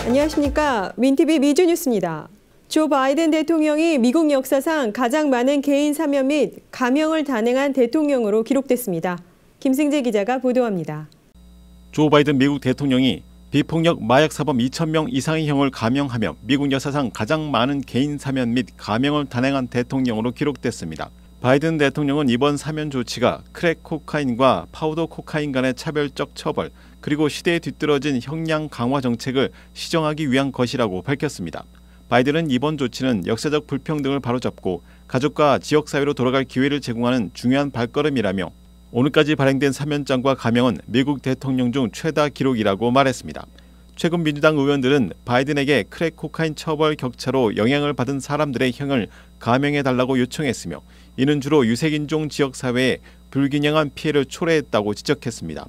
안녕하십니까. 윈티비 미주 뉴스입니다. 조 바이든 대통령이 미국 역사상 가장 많은 개인 사면 및 감형을 단행한 대통령으로 기록됐습니다. 김승재 기자가 보도합니다. 조 바이든 미국 대통령이 비폭력 마약 사범 2,000명 이상의 형을 감형하며 미국 역사상 가장 많은 개인 사면 및 감형을 단행한 대통령으로 기록됐습니다. 바이든 대통령은 이번 사면 조치가 크랙 코카인과 파우더 코카인 간의 차별적 처벌, 그리고 시대에 뒤떨어진 형량 강화 정책을 시정하기 위한 것이라고 밝혔습니다. 바이든은 이번 조치는 역사적 불평등을 바로잡고 가족과 지역사회로 돌아갈 기회를 제공하는 중요한 발걸음이라며 오늘까지 발행된 사면장과 감형은 미국 대통령 중 최다 기록이라고 말했습니다. 최근 민주당 의원들은 바이든에게 크랙 코카인 처벌 격차로 영향을 받은 사람들의 형을 감형해달라고 요청했으며 이는 주로 유색인종 지역사회에 불균형한 피해를 초래했다고 지적했습니다.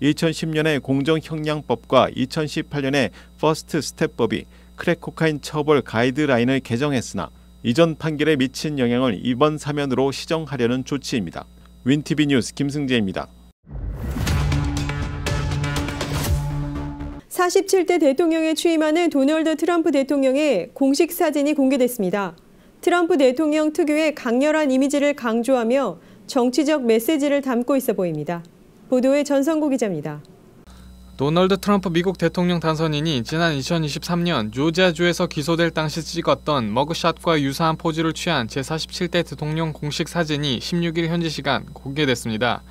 2010년의 공정형량법과 2018년의 퍼스트 스텝법이 크랙 코카인 처벌 가이드라인을 개정했으나 이전 판결에 미친 영향을 이번 사면으로 시정하려는 조치입니다. 윈티비 뉴스 김승재입니다. 47대 대통령에 취임하는 도널드 트럼프 대통령의 공식 사진이 공개됐습니다. 트럼프 대통령 특유의 강렬한 이미지를 강조하며 정치적 메시지를 담고 있어 보입니다. 보도에 전성구 기자입니다. 도널드 트럼프 미국 대통령 당선인이 지난 2023년 조지아주에서 기소될 당시 찍었던 머그샷과 유사한 포즈를 취한 제47대 대통령 공식 사진이 16일 현지 시간 공개됐습니다.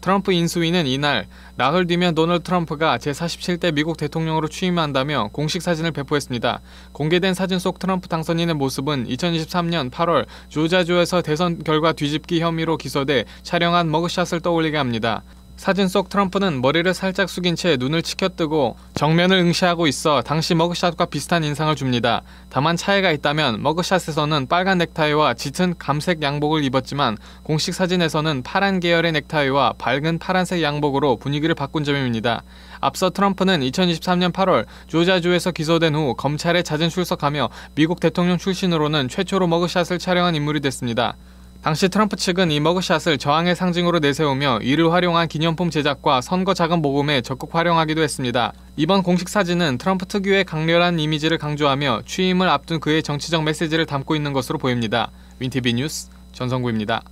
트럼프 인수위는 이날 나흘 뒤면 도널드 트럼프가 제47대 미국 대통령으로 취임한다며 공식 사진을 배포했습니다. 공개된 사진 속 트럼프 당선인의 모습은 2023년 8월 조지아주에서 대선 결과 뒤집기 혐의로 기소돼 촬영한 머그샷을 떠올리게 합니다. 사진 속 트럼프는 머리를 살짝 숙인 채 눈을 치켜뜨고 정면을 응시하고 있어 당시 머그샷과 비슷한 인상을 줍니다. 다만 차이가 있다면 머그샷에서는 빨간 넥타이와 짙은 감색 양복을 입었지만 공식 사진에서는 파란 계열의 넥타이와 밝은 파란색 양복으로 분위기를 바꾼 점입니다. 앞서 트럼프는 2023년 8월 조지아주에서 기소된 후 검찰에 잦은 출석하며 미국 대통령 출신으로는 최초로 머그샷을 촬영한 인물이 됐습니다. 당시 트럼프 측은 이 머그샷을 저항의 상징으로 내세우며 이를 활용한 기념품 제작과 선거 자금 모금에 적극 활용하기도 했습니다. 이번 공식 사진은 트럼프 특유의 강렬한 이미지를 강조하며 취임을 앞둔 그의 정치적 메시지를 담고 있는 것으로 보입니다. 윈티비 뉴스 전성구입니다.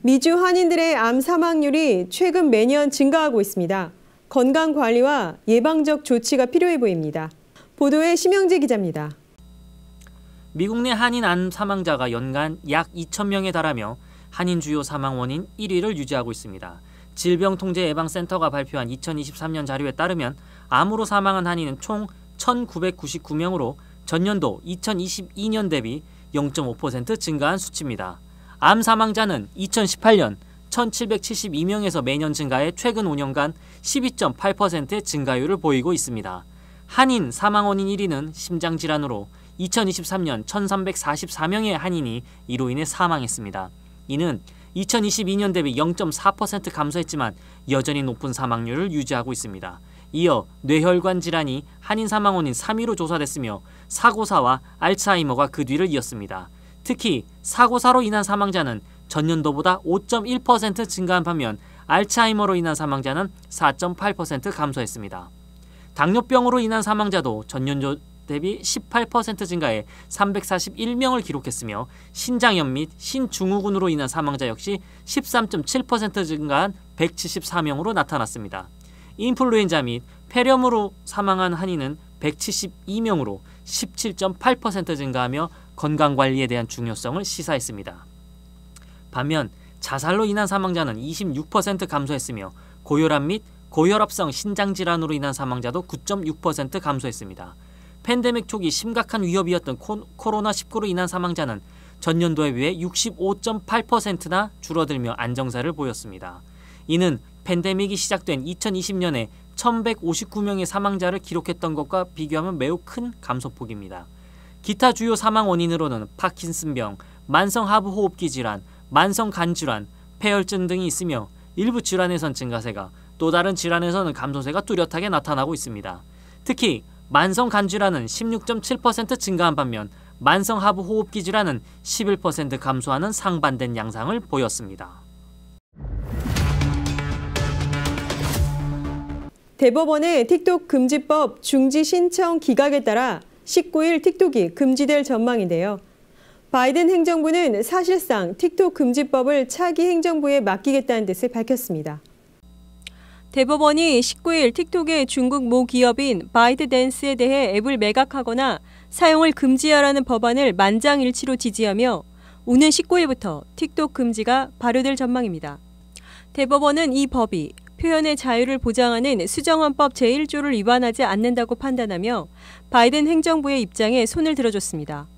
미주 한인들의 암 사망률이 최근 매년 증가하고 있습니다. 건강관리와 예방적 조치가 필요해 보입니다. 보도에 심영재 기자입니다. 미국 내 한인 암 사망자가 연간 약 2,000명에 달하며 한인 주요 사망 원인 1위를 유지하고 있습니다. 질병통제예방센터가 발표한 2023년 자료에 따르면 암으로 사망한 한인은 총 1,999명으로 전년도 2022년 대비 0.5% 증가한 수치입니다. 암 사망자는 2018년 1,772명에서 매년 증가해 최근 5년간 12.8%의 증가율을 보이고 있습니다. 한인 사망 원인 1위는 심장질환으로 2023년 1,344명의 한인이 이로 인해 사망했습니다. 이는 2022년 대비 0.4% 감소했지만 여전히 높은 사망률을 유지하고 있습니다. 이어 뇌혈관 질환이 한인 사망 원인 3위로 조사됐으며 사고사와 알츠하이머가 그 뒤를 이었습니다. 특히 사고사로 인한 사망자는 전년도보다 5.1% 증가한 반면 알츠하이머로 인한 사망자는 4.8% 감소했습니다. 당뇨병으로 인한 사망자도 전년도 대비 18% 증가해 341명을 기록했으며 신장염 및 신증후군으로 인한 사망자 역시 13.7% 증가한 174명으로 나타났습니다. 인플루엔자 및 폐렴으로 사망한 한인은 172명으로 17.8% 증가하며 건강관리에 대한 중요성을 시사했습니다. 반면 자살로 인한 사망자는 26% 감소했으며 고혈압 및 고혈압성 신장질환으로 인한 사망자도 9.6% 감소했습니다. 팬데믹 초기 심각한 위협이었던 코로나19로 인한 사망자는 전년도에 비해 65.8%나 줄어들며 안정세를 보였습니다. 이는 팬데믹이 시작된 2020년에 1,159명의 사망자를 기록했던 것과 비교하면 매우 큰 감소폭입니다. 기타 주요 사망 원인으로는 파킨슨병, 만성 하부호흡기 질환, 만성 간질환, 폐혈증 등이 있으며 일부 질환에선 증가세가 또 다른 질환에서는 감소세가 뚜렷하게 나타나고 있습니다. 특히 만성 간질환은 16.7% 증가한 반면 만성 하부호흡기 질환은 11% 감소하는 상반된 양상을 보였습니다. 대법원의 틱톡 금지법 중지 신청 기각에 따라 19일 틱톡이 금지될 전망인데요. 바이든 행정부는 사실상 틱톡 금지법을 차기 행정부에 맡기겠다는 뜻을 밝혔습니다. 대법원이 19일 틱톡의 중국 모 기업인 바이트댄스에 대해 앱을 매각하거나 사용을 금지하라는 법안을 만장일치로 지지하며 오는 19일부터 틱톡 금지가 발효될 전망입니다. 대법원은 이 법이 표현의 자유를 보장하는 수정헌법 제1조를 위반하지 않는다고 판단하며 바이든 행정부의 입장에 손을 들어줬습니다.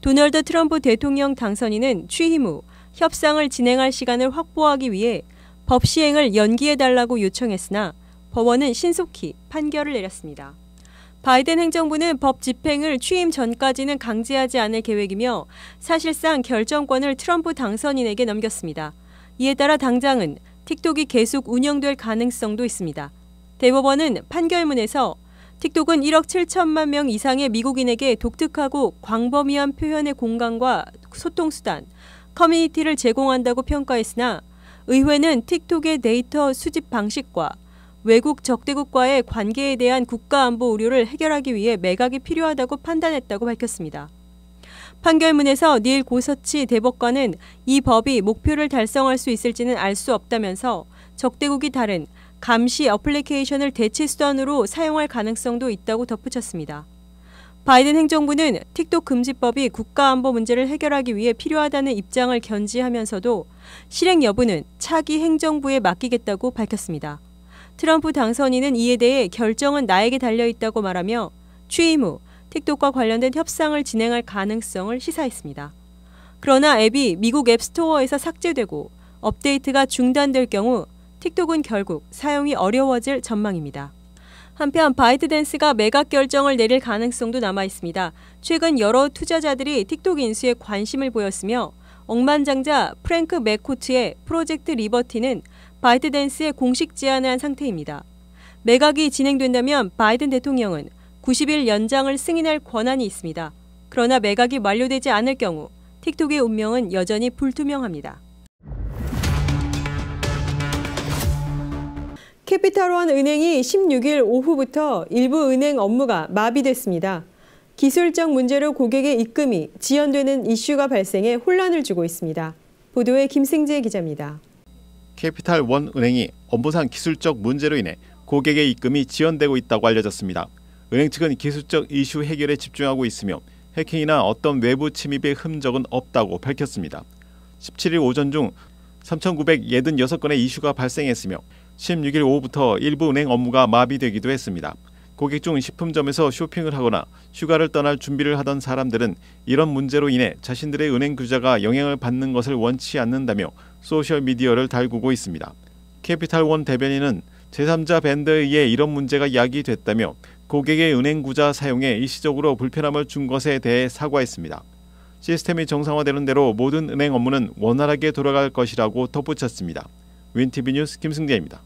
도널드 트럼프 대통령 당선인은 취임 후 협상을 진행할 시간을 확보하기 위해 법 시행을 연기해달라고 요청했으나 법원은 신속히 판결을 내렸습니다. 바이든 행정부는 법 집행을 취임 전까지는 강제하지 않을 계획이며 사실상 결정권을 트럼프 당선인에게 넘겼습니다. 이에 따라 당장은 틱톡이 계속 운영될 가능성도 있습니다. 대법원은 판결문에서 틱톡은 1억 7천만 명 이상의 미국인에게 독특하고 광범위한 표현의 공간과 소통수단, 커뮤니티를 제공한다고 평가했으나 의회는 틱톡의 데이터 수집 방식과 외국 적대국과의 관계에 대한 국가안보 우려를 해결하기 위해 매각이 필요하다고 판단했다고 밝혔습니다. 판결문에서 닐 고서치 대법관은 이 법이 목표를 달성할 수 있을지는 알 수 없다면서 적대국이 다른 감시 어플리케이션을 대체 수단으로 사용할 가능성도 있다고 덧붙였습니다. 바이든 행정부는 틱톡 금지법이 국가안보 문제를 해결하기 위해 필요하다는 입장을 견지하면서도 실행 여부는 차기 행정부에 맡기겠다고 밝혔습니다. 트럼프 당선인은 이에 대해 결정은 나에게 달려있다고 말하며 취임 후 틱톡과 관련된 협상을 진행할 가능성을 시사했습니다. 그러나 앱이 미국 앱스토어에서 삭제되고 업데이트가 중단될 경우 틱톡은 결국 사용이 어려워질 전망입니다. 한편 바이트댄스가 매각 결정을 내릴 가능성도 남아 있습니다. 최근 여러 투자자들이 틱톡 인수에 관심을 보였으며 억만장자 프랭크 맥코트의 프로젝트 리버티는 바이트댄스에 공식 제안을 한 상태입니다. 매각이 진행된다면 바이든 대통령은 90일 연장을 승인할 권한이 있습니다. 그러나 매각이 완료되지 않을 경우 틱톡의 운명은 여전히 불투명합니다. 캐피탈원 은행이 16일 오후부터 일부 은행 업무가 마비됐습니다. 기술적 문제로 고객의 입금이 지연되는 이슈가 발생해 혼란을 주고 있습니다. 보도에 김승재 기자입니다. 캐피탈원 은행이 업무상 기술적 문제로 인해 고객의 입금이 지연되고 있다고 알려졌습니다. 은행 측은 기술적 이슈 해결에 집중하고 있으며 해킹이나 어떤 외부 침입의 흔적은 없다고 밝혔습니다. 17일 오전 중 3,986건의 이슈가 발생했으며 16일 오후부터 일부 은행 업무가 마비되기도 했습니다. 고객 중 식품점에서 쇼핑을 하거나 휴가를 떠날 준비를 하던 사람들은 이런 문제로 인해 자신들의 은행 계좌가 영향을 받는 것을 원치 않는다며 소셜미디어를 달구고 있습니다. 캐피탈원 대변인은 제3자 밴드에 의해 이런 문제가 야기됐다며 고객의 은행 계좌 사용에 일시적으로 불편함을 준 것에 대해 사과했습니다. 시스템이 정상화되는 대로 모든 은행 업무는 원활하게 돌아갈 것이라고 덧붙였습니다. 윈티비 뉴스 김승재입니다.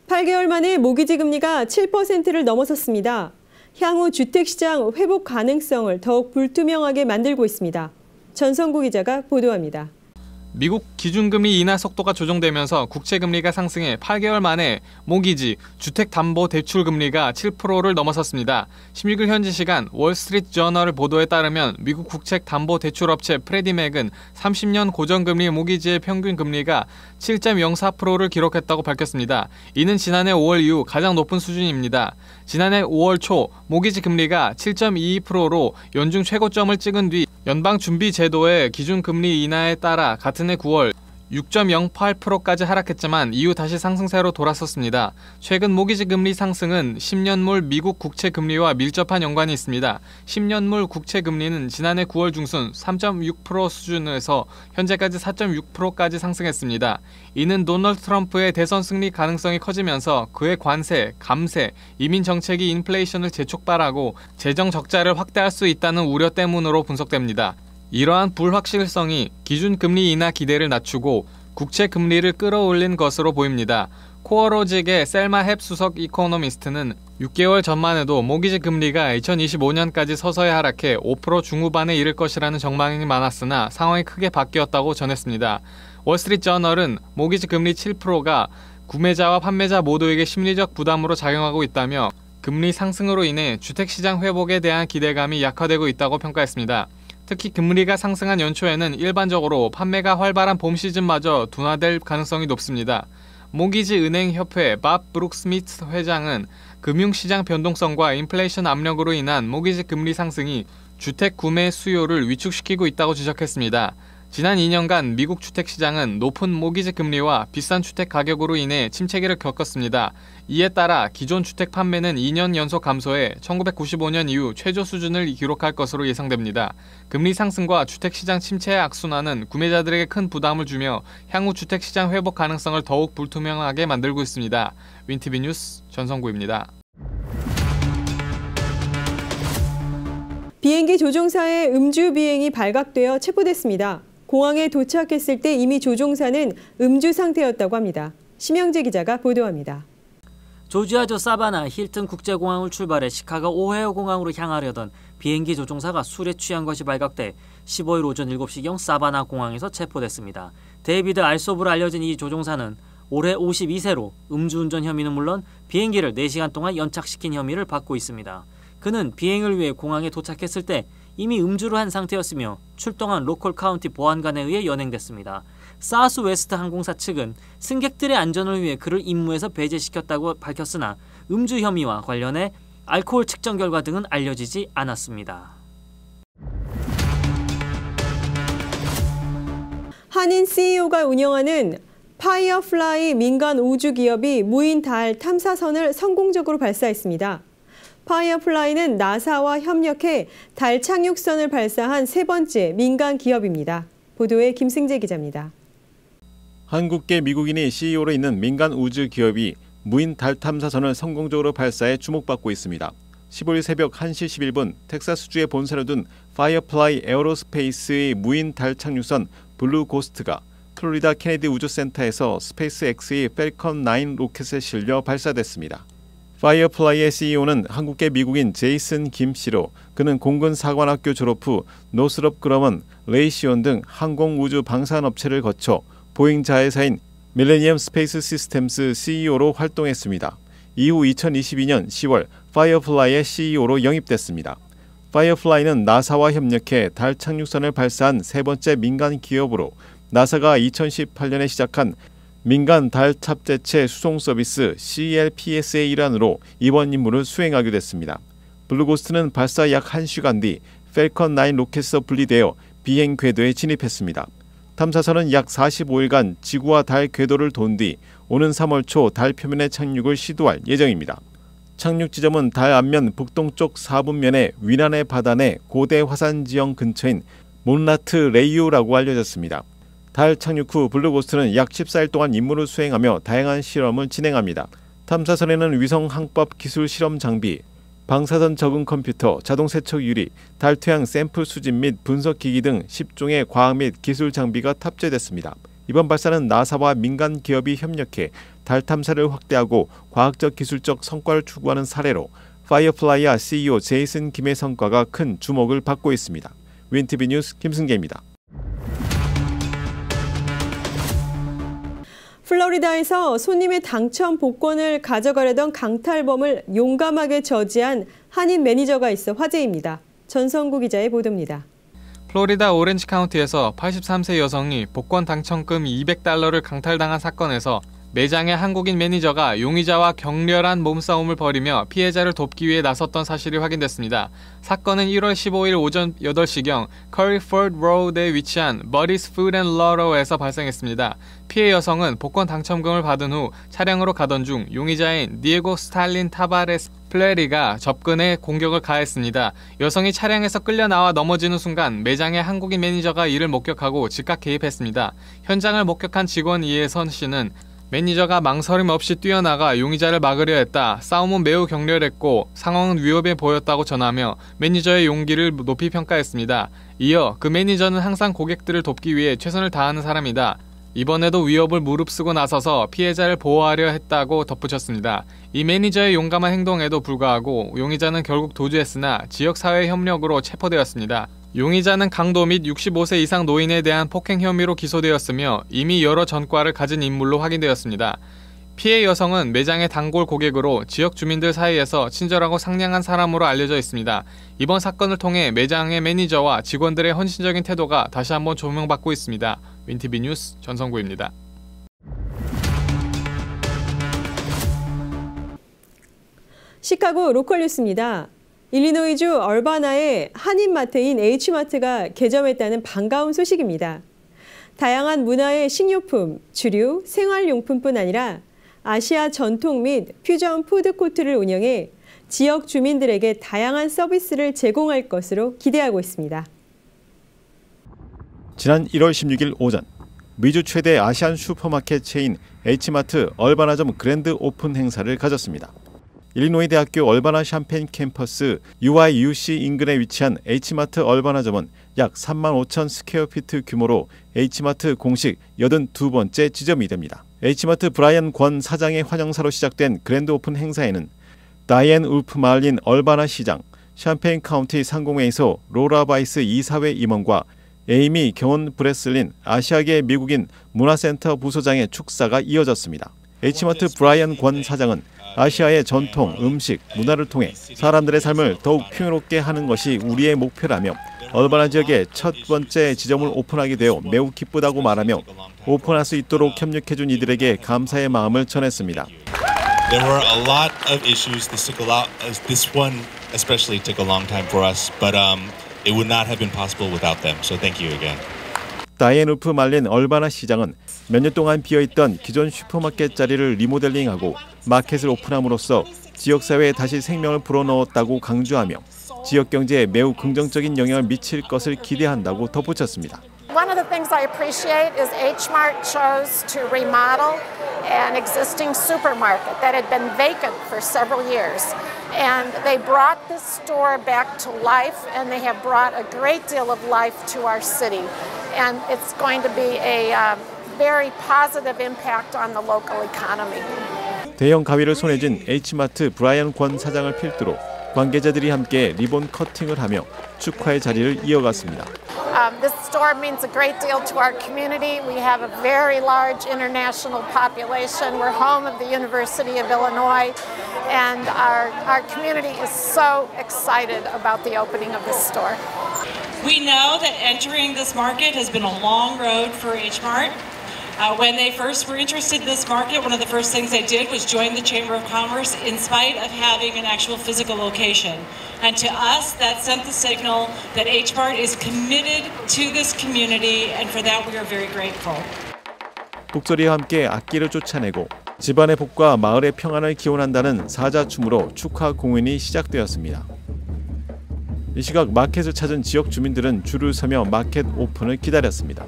8개월 만에 모기지 금리가 7%를 넘어섰습니다. 향후 주택시장 회복 가능성을 더욱 불투명하게 만들고 있습니다. 전성구 기자가 보도합니다. 미국 기준금리 인하 속도가 조정되면서 국채금리가 상승해 8개월 만에 모기지, 주택담보대출금리가 7%를 넘어섰습니다. 16일 현지 시간 월스트리트 저널 보도에 따르면 미국 국채담보대출업체 프레디맥은 30년 고정금리 모기지의 평균 금리가 7.04%를 기록했다고 밝혔습니다. 이는 지난해 5월 이후 가장 높은 수준입니다. 지난해 5월 초 모기지 금리가 7.22%로 연중 최고점을 찍은 뒤 연방준비제도의 기준금리 인하에 따라 같은 해 9월 6.08%까지 하락했지만 이후 다시 상승세로 돌아섰습니다. 최근 모기지 금리 상승은 10년물 미국 국채 금리와 밀접한 연관이 있습니다. 10년물 국채 금리는 지난해 9월 중순 3.6% 수준에서 현재까지 4.6%까지 상승했습니다. 이는 도널드 트럼프의 대선 승리 가능성이 커지면서 그의 관세, 감세, 이민 정책이 인플레이션을 재촉발하고 재정 적자를 확대할 수 있다는 우려 때문으로 분석됩니다. 이러한 불확실성이 기준금리 인하 기대를 낮추고 국채 금리를 끌어올린 것으로 보입니다. 코어로직의 셀마 헵 수석 이코노미스트는 6개월 전만 해도 모기지 금리가 2025년까지 서서히 하락해 5% 중후반에 이를 것이라는 전망이 많았으나 상황이 크게 바뀌었다고 전했습니다. 월스트리트저널은 모기지 금리 7%가 구매자와 판매자 모두에게 심리적 부담으로 작용하고 있다며 금리 상승으로 인해 주택시장 회복에 대한 기대감이 약화되고 있다고 평가했습니다. 특히 금리가 상승한 연초에는 일반적으로 판매가 활발한 봄 시즌마저 둔화될 가능성이 높습니다. 모기지 은행협회 밥 브룩스미트 회장은 금융시장 변동성과 인플레이션 압력으로 인한 모기지 금리 상승이 주택 구매 수요를 위축시키고 있다고 지적했습니다. 지난 2년간 미국 주택시장은 높은 모기지 금리와 비싼 주택 가격으로 인해 침체기를 겪었습니다. 이에 따라 기존 주택 판매는 2년 연속 감소해 1995년 이후 최저 수준을 기록할 것으로 예상됩니다. 금리 상승과 주택시장 침체의 악순환은 구매자들에게 큰 부담을 주며 향후 주택시장 회복 가능성을 더욱 불투명하게 만들고 있습니다. 윈티비 뉴스 전성구입니다. 비행기 조종사의 음주 비행이 발각되어 체포됐습니다. 공항에 도착했을 때 이미 조종사는 음주 상태였다고 합니다. 심영재 기자가 보도합니다. 조지아주 사바나 힐튼 국제공항을 출발해 시카고 오헤어 공항으로 향하려던 비행기 조종사가 술에 취한 것이 발각돼 15일 오전 7시경 사바나 공항에서 체포됐습니다. 데이비드 알소브로 알려진 이 조종사는 올해 52세로 음주운전 혐의는 물론 비행기를 4시간 동안 연착시킨 혐의를 받고 있습니다. 그는 비행을 위해 공항에 도착했을 때 이미 음주를 한 상태였으며 출동한 로컬 카운티 보안관에 의해 연행됐습니다. 사우스웨스트 항공사 측은 승객들의 안전을 위해 그를 임무에서 배제시켰다고 밝혔으나 음주 혐의와 관련해 알코올 측정 결과 등은 알려지지 않았습니다. 한인 CEO가 운영하는 파이어플라이 민간 우주 기업이 무인 달 탐사선을 성공적으로 발사했습니다. 파이어플라이는 나사와 협력해 달 착륙선을 발사한 세 번째 민간 기업입니다. 보도에 김승재 기자입니다. 한국계 미국인이 CEO로 있는 민간 우주 기업이 무인 달 탐사선을 성공적으로 발사해 주목받고 있습니다. 15일 새벽 1시 11분 텍사스주에 본사를 둔 파이어플라이 에어로스페이스의 무인 달 착륙선 블루 고스트가 플로리다 케네디 우주센터에서 스페이스X의 펠컨 9 로켓에 실려 발사됐습니다. 파이어플라이의 CEO는 한국계 미국인 제이슨 김 씨로 그는 공군사관학교 졸업 후 노스롭 그러먼, 레이시온 등 항공우주 방산업체를 거쳐 보잉 자회사인 밀레니엄 스페이스 시스템스 CEO로 활동했습니다. 이후 2022년 10월 파이어플라이의 CEO로 영입됐습니다. 파이어플라이는 나사와 협력해 달 착륙선을 발사한 세 번째 민간 기업으로 나사가 2018년에 시작한 민간 달 탑재체 수송 서비스 CLPS의 일환으로 이번 임무를 수행하게 됐습니다. 블루고스트는 발사 약 1시간 뒤 펠컨 9 로켓에서 분리되어 비행 궤도에 진입했습니다. 탐사선은 약 45일간 지구와 달 궤도를 돈 뒤 오는 3월 초 달 표면에 착륙을 시도할 예정입니다. 착륙 지점은 달 앞면 북동쪽 4분면의 위난의 바다 고대 화산 지형 근처인 몬라트 레이유라고 알려졌습니다. 달 착륙 후 블루고스트는 약 14일 동안 임무를 수행하며 다양한 실험을 진행합니다. 탐사선에는 위성 항법 기술 실험 장비, 방사선 적응 컴퓨터, 자동 세척 유리, 달 토양 샘플 수집 및 분석 기기 등 10종의 과학 및 기술 장비가 탑재됐습니다. 이번 발사는 나사와 민간 기업이 협력해 달 탐사를 확대하고 과학적 기술적 성과를 추구하는 사례로 파이어플라이와 CEO 제이슨 김의 성과가 큰 주목을 받고 있습니다. 윈티비 뉴스 김승재입니다. 플로리다에서 손님의 당첨 복권을 가져가려던 강탈범을 용감하게 저지한 한인 매니저가 있어 화제입니다. 전성구 기자의 보도입니다. 플로리다 오렌지 카운티에서 83세 여성이 복권 당첨금 $200를 강탈당한 사건에서 매장의 한국인 매니저가 용의자와 격렬한 몸싸움을 벌이며 피해자를 돕기 위해 나섰던 사실이 확인됐습니다. 사건은 1월 15일 오전 8시경 커리포드 로드에 위치한 버디스 푸드 앤 러러에서 발생했습니다. 피해 여성은 복권 당첨금을 받은 후 차량으로 가던 중 용의자인 디에고 스탈린 타바레스 플레리가 접근해 공격을 가했습니다. 여성이 차량에서 끌려 나와 넘어지는 순간 매장의 한국인 매니저가 이를 목격하고 즉각 개입했습니다. 현장을 목격한 직원 이혜선 씨는 매니저가 망설임 없이 뛰어나가 용의자를 막으려 했다. 싸움은 매우 격렬했고 상황은 위험해 보였다고 전하며 매니저의 용기를 높이 평가했습니다. 이어 그 매니저는 항상 고객들을 돕기 위해 최선을 다하는 사람이다. 이번에도 위협을 무릅쓰고 나서서 피해자를 보호하려 했다고 덧붙였습니다. 이 매니저의 용감한 행동에도 불구하고 용의자는 결국 도주했으나 지역사회 협력으로 체포되었습니다. 용의자는 강도 및 65세 이상 노인에 대한 폭행 혐의로 기소되었으며 이미 여러 전과를 가진 인물로 확인되었습니다. 피해 여성은 매장의 단골 고객으로 지역 주민들 사이에서 친절하고 상냥한 사람으로 알려져 있습니다. 이번 사건을 통해 매장의 매니저와 직원들의 헌신적인 태도가 다시 한번 조명받고 있습니다. 윈티비 뉴스 전성구입니다. 시카고 로컬 뉴스입니다. 일리노이주 얼바나의 한인마트인 H마트가 개점했다는 반가운 소식입니다. 다양한 문화의 식료품, 주류, 생활용품뿐 아니라 아시아 전통 및 퓨전 푸드코트를 운영해 지역 주민들에게 다양한 서비스를 제공할 것으로 기대하고 있습니다. 지난 1월 16일 오전 미주 최대 아시안 슈퍼마켓 체인 H마트 얼바나점 그랜드 오픈 행사를 가졌습니다. 일리노이 대학교 얼바나 샴페인 캠퍼스 UIUC 인근에 위치한 H마트 얼바나점은 약 35,000 스퀘어피트 규모로 H마트 공식 82번째 지점이 됩니다. H마트 브라이언 권 사장의 환영사로 시작된 그랜드 오픈 행사에는 다이앤 울프 말린 얼바나 시장, 샴페인 카운티 상공회의소 로라 바이스 이사회 임원과 에이미 경원 브레슬린 아시아계 미국인 문화센터 부소장의 축사가 이어졌습니다. H마트 브라이언 권 사장은 아시아의 전통, 음식, 문화를 통해 사람들의 삶을 더욱 풍요롭게 하는 것이 우리의 목표라며 얼바나 지역의 첫 번째 지점을 오픈하게 되어 매우 기쁘다고 말하며 오픈할 수 있도록 협력해준 이들에게 감사의 마음을 전했습니다. There were a lot of issues. This one especially took a long time for us, but it would not have been possible without them. So thank you again. 다이앤 울프 말린 얼바나 시장은 몇 년 동안 비어있던 기존 슈퍼마켓 자리를 리모델링하고 마켓을 오픈함으로써 지역사회에 다시 생명을 불어넣었다고 강조하며 지역 경제에 매우 긍정적인 영향을 미칠 것을 기대한다고 덧붙였습니다. One of the things I appreciate is H-Mart chose to remodel an existing supermarket that had been vacant for several years. And they brought this store back to life, and they have brought a great deal of life to our city. And it's going to be a very positive impact on the local economy. 대형 가위를 손에 쥔 H마트 브라이언 권 사장을 필두로 관계자들이 함께 리본 커팅을 하며 축하의 자리를 이어갔습니다. This store means a great deal to our community. We have a very large international population. We're home of the University of Illinois, and our community is so excited about the opening of this store. We know that entering this market has been a long road for H-Mart. When they first were interested in this market, one of the first things they did was join the Chamber of Commerce in spite of having an actual physical location. And to us, that sent the signal that H-Mart is committed to this community, and for that we are very grateful. 북소리와 함께 악기를 쫓아내고 집안의 복과 마을의 평안을 기원한다는 사자춤으로 축하 공연이 시작되었습니다. 이 시각 마켓을 찾은 지역 주민들은 줄을 서며 마켓 오픈을 기다렸습니다.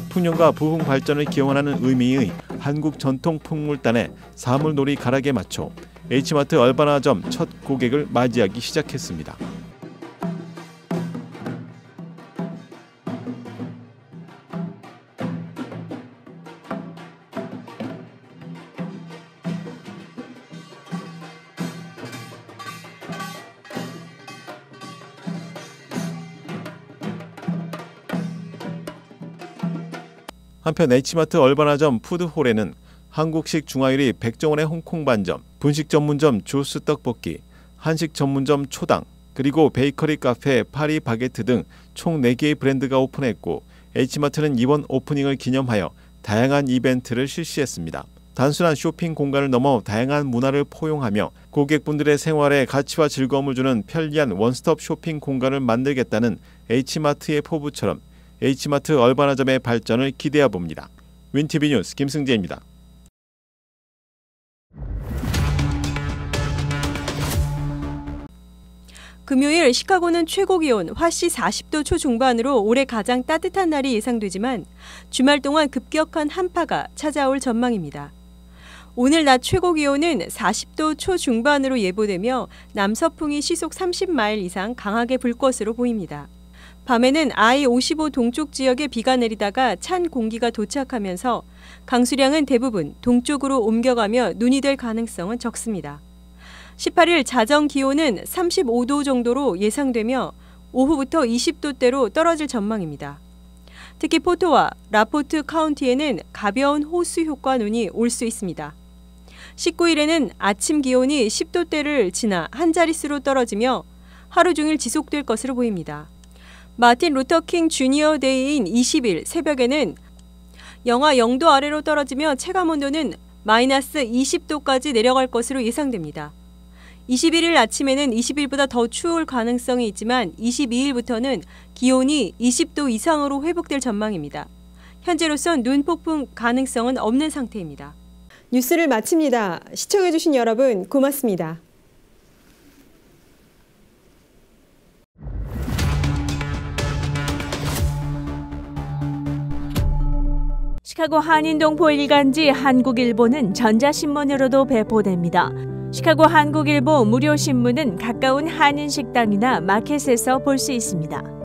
풍년과 부흥 발전을 기원하는 의미의 한국 전통 풍물단의 사물놀이 가락에 맞춰 H마트 얼바나점 첫 고객을 맞이하기 시작했습니다. 한편 H마트 얼바나점 푸드홀에는 한국식 중화요리 백종원의 홍콩 반점, 분식 전문점 조스 떡볶이, 한식 전문점 초당, 그리고 베이커리 카페 파리 바게트 등 총 4개의 브랜드가 오픈했고 H마트는 이번 오프닝을 기념하여 다양한 이벤트를 실시했습니다. 단순한 쇼핑 공간을 넘어 다양한 문화를 포용하며 고객분들의 생활에 가치와 즐거움을 주는 편리한 원스톱 쇼핑 공간을 만들겠다는 H마트의 포부처럼 H마트 얼바나점의 발전을 기대해 봅니다. 윈티비 뉴스 김승재입니다. 금요일 시카고는 최고 기온 화씨 40도 초중반으로 올해 가장 따뜻한 날이 예상되지만 주말 동안 급격한 한파가 찾아올 전망입니다. 오늘 낮 최고 기온은 40도 초중반으로 예보되며 남서풍이 시속 30마일 이상 강하게 불 것으로 보입니다. 밤에는 I-55 동쪽 지역에 비가 내리다가 찬 공기가 도착하면서 강수량은 대부분 동쪽으로 옮겨가며 눈이 될 가능성은 적습니다. 18일 자정 기온은 35도 정도로 예상되며 오후부터 20도대로 떨어질 전망입니다. 특히 포토와 라포트 카운티에는 가벼운 호수 효과 눈이 올 수 있습니다. 19일에는 아침 기온이 10도대를 지나 한 자릿수로 떨어지며 하루 종일 지속될 것으로 보입니다. 마틴 루터 킹 주니어 데이인 20일 새벽에는 영하 0도 아래로 떨어지며 체감온도는 마이너스 20도까지 내려갈 것으로 예상됩니다. 21일 아침에는 20일보다 더 추울 가능성이 있지만 22일부터는 기온이 20도 이상으로 회복될 전망입니다. 현재로선 눈폭풍 가능성은 없는 상태입니다. 뉴스를 마칩니다. 시청해주신 여러분 고맙습니다. 시카고 한인동포 일간지 한국일보는 전자신문으로도 배포됩니다. 시카고 한국일보 무료 신문은 가까운 한인식당이나 마켓에서 볼 수 있습니다.